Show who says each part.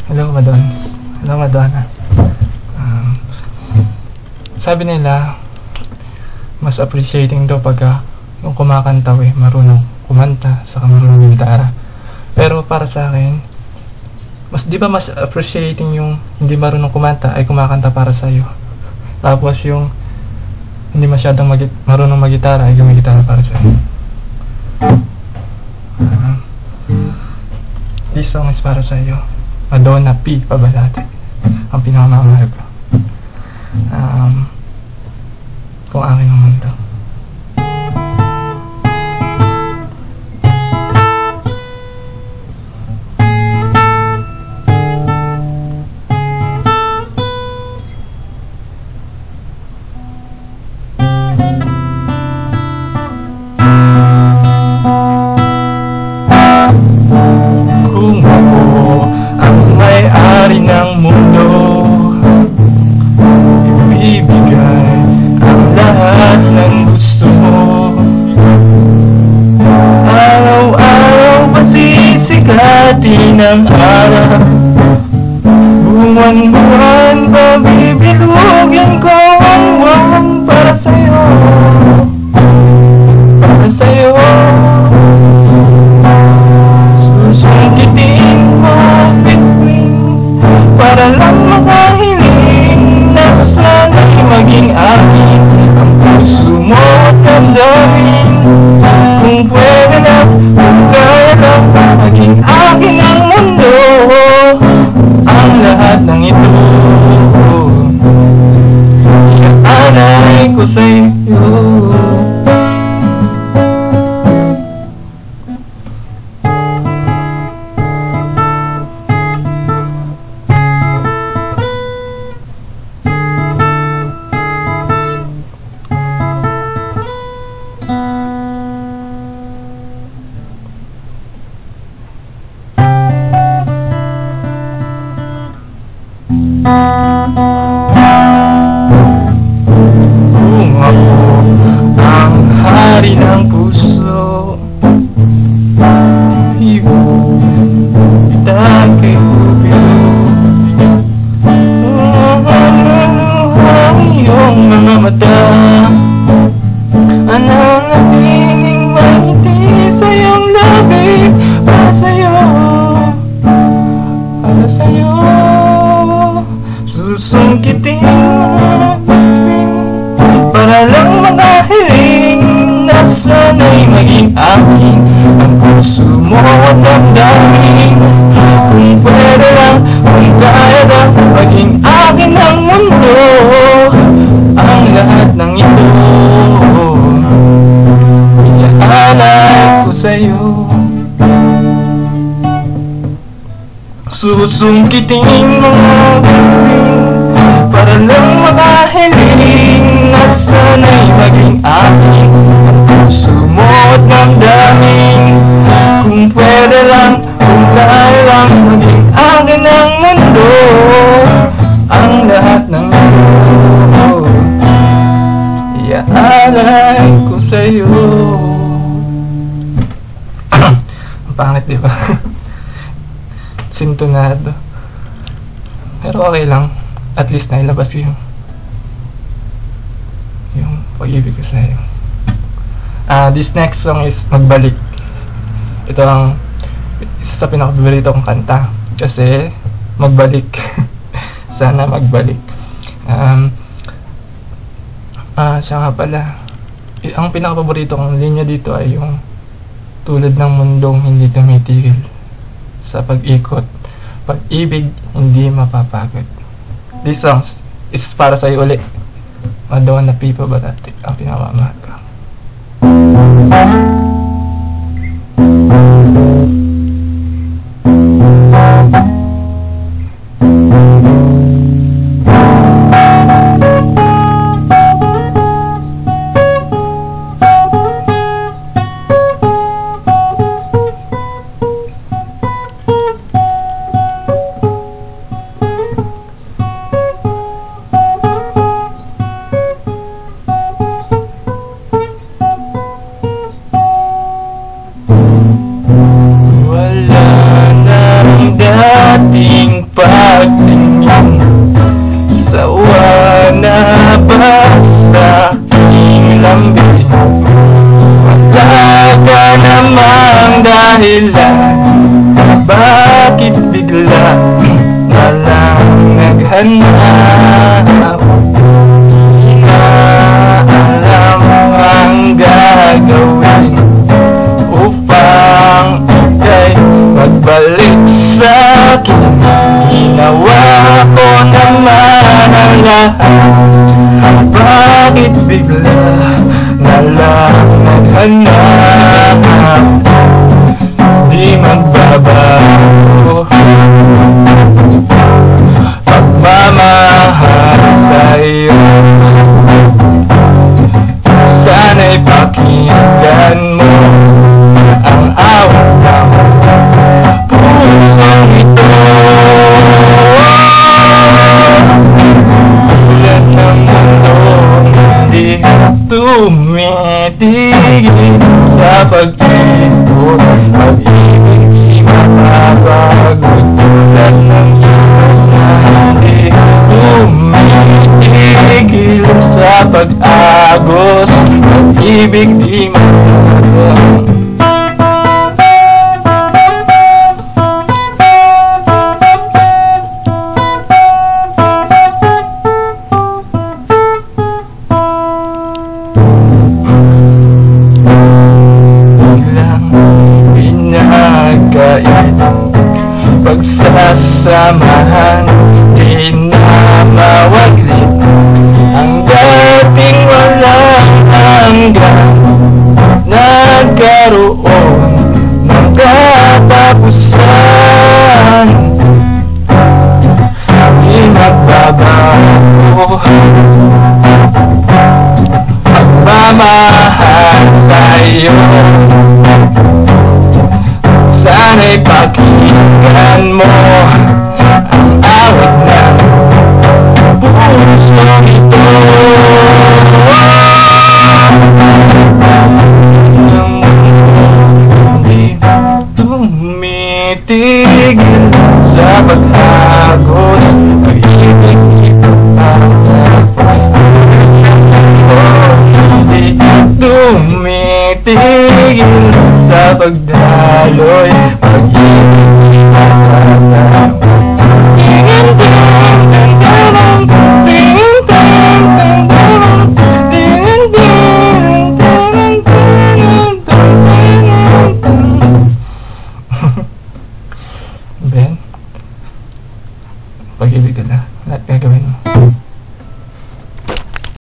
Speaker 1: Hello, Madons. Hello, Madonna. Sabi nila, mas appreciating daw pagka yung kumakanta marunong kumanta, saka marunong gitara. Pero para sa akin, di ba mas appreciating yung hindi marunong kumanta ay kumakanta para sa'yo. Tapos yung hindi masyadong marunong maggitara ay gumigitara para sa'yo. This song is para sa'yo. Madonna P. Pabalate. Ang pinakamamahal ko. Kung akin ang mundo. Kung ako ang may-ari ng mundo, ibibigay ang lahat ng gusto mo. Araw-araw pasisikatin ang araw, buwan-buwan pabibilugin ko ang buwan para sa'yo, para sa'yo. Susungkitin mo bituin para lang makahiling na sana'y maging akin ang puso mo at damdamin. Kung pwede lang, kung kaya lang, maging akin ang mundo, ang lahat ng ito iaalay ko sa'yo. Kung ako ang hari ng puso, ibig kita kay Cupido. Ang iyong mga mata, ananatiling maiti sa iyong labi, para sa'yo, para sa'yo. Susungkitin para lang makahiling na sana'y maging akin ang puso mo at damdamin. Kung pwede lang, kung kaya lang, maging akin ang mundo, ang lahat ng ito iaalay ko sa'yo. Susungkitin mo para lang makahiling na sana'y maging akin ang puso mo at damdamin. Kung pwede lang, kung kaya lang, maging akin ang mundo, ang lahat ng ito iaalay ko sa'yo. Ang pangit, diba? Sintonado. Pero okay lang. At least nailabas yung pag-ibig ko sa'yo. This next song is Magbalik. Ito ang isa sa pinakapaborito kong kanta. Kasi magbalik. Sana magbalik. Siya nga pala. Ang pinakapaborito kong linya dito ay yung tulad ng mundong hindi tumitigil sa pag-ikot, pag-ibig hindi mapapagod. This song is para sa'yo ulit. Madonna P. Pabalate, ang pinakamamahal ko. pagtingin? Sawa na ba sa aking lambing? Wala ka namang dahilan, bakit bigla na lang naghanap? Di na alam ang gagawin upang ika'y magbalik sa'kin. Ginawa ko naman ang lahat, bakit bigla na lang naghanap? Di magbabago pagmamahal sa'yo. Sana'y pakinggan mo ang awit ng pusong ito. Ulan ng mundo hindi tumitigil sa pag-ikot. Pag-ibig di mapapagod. Ulan ng mundo na hindi tumitigil sa pag-agos. Pag-ibig di mapapagod. Pagsasamahan, di na mawaglit ang dating walang hanggan. Nagkaroon ng katapusan, di magbabago pagmamahal sa'yo. Sana'y pakinggan mo ang awit ng pusong ito. Hindi tumitigil sa pag-agos. Pag-ibig hindi tumitigil sa pagdaloy. Pag-ibig matataw. Ben, pag-ibig ka na, lahat gagawin mo.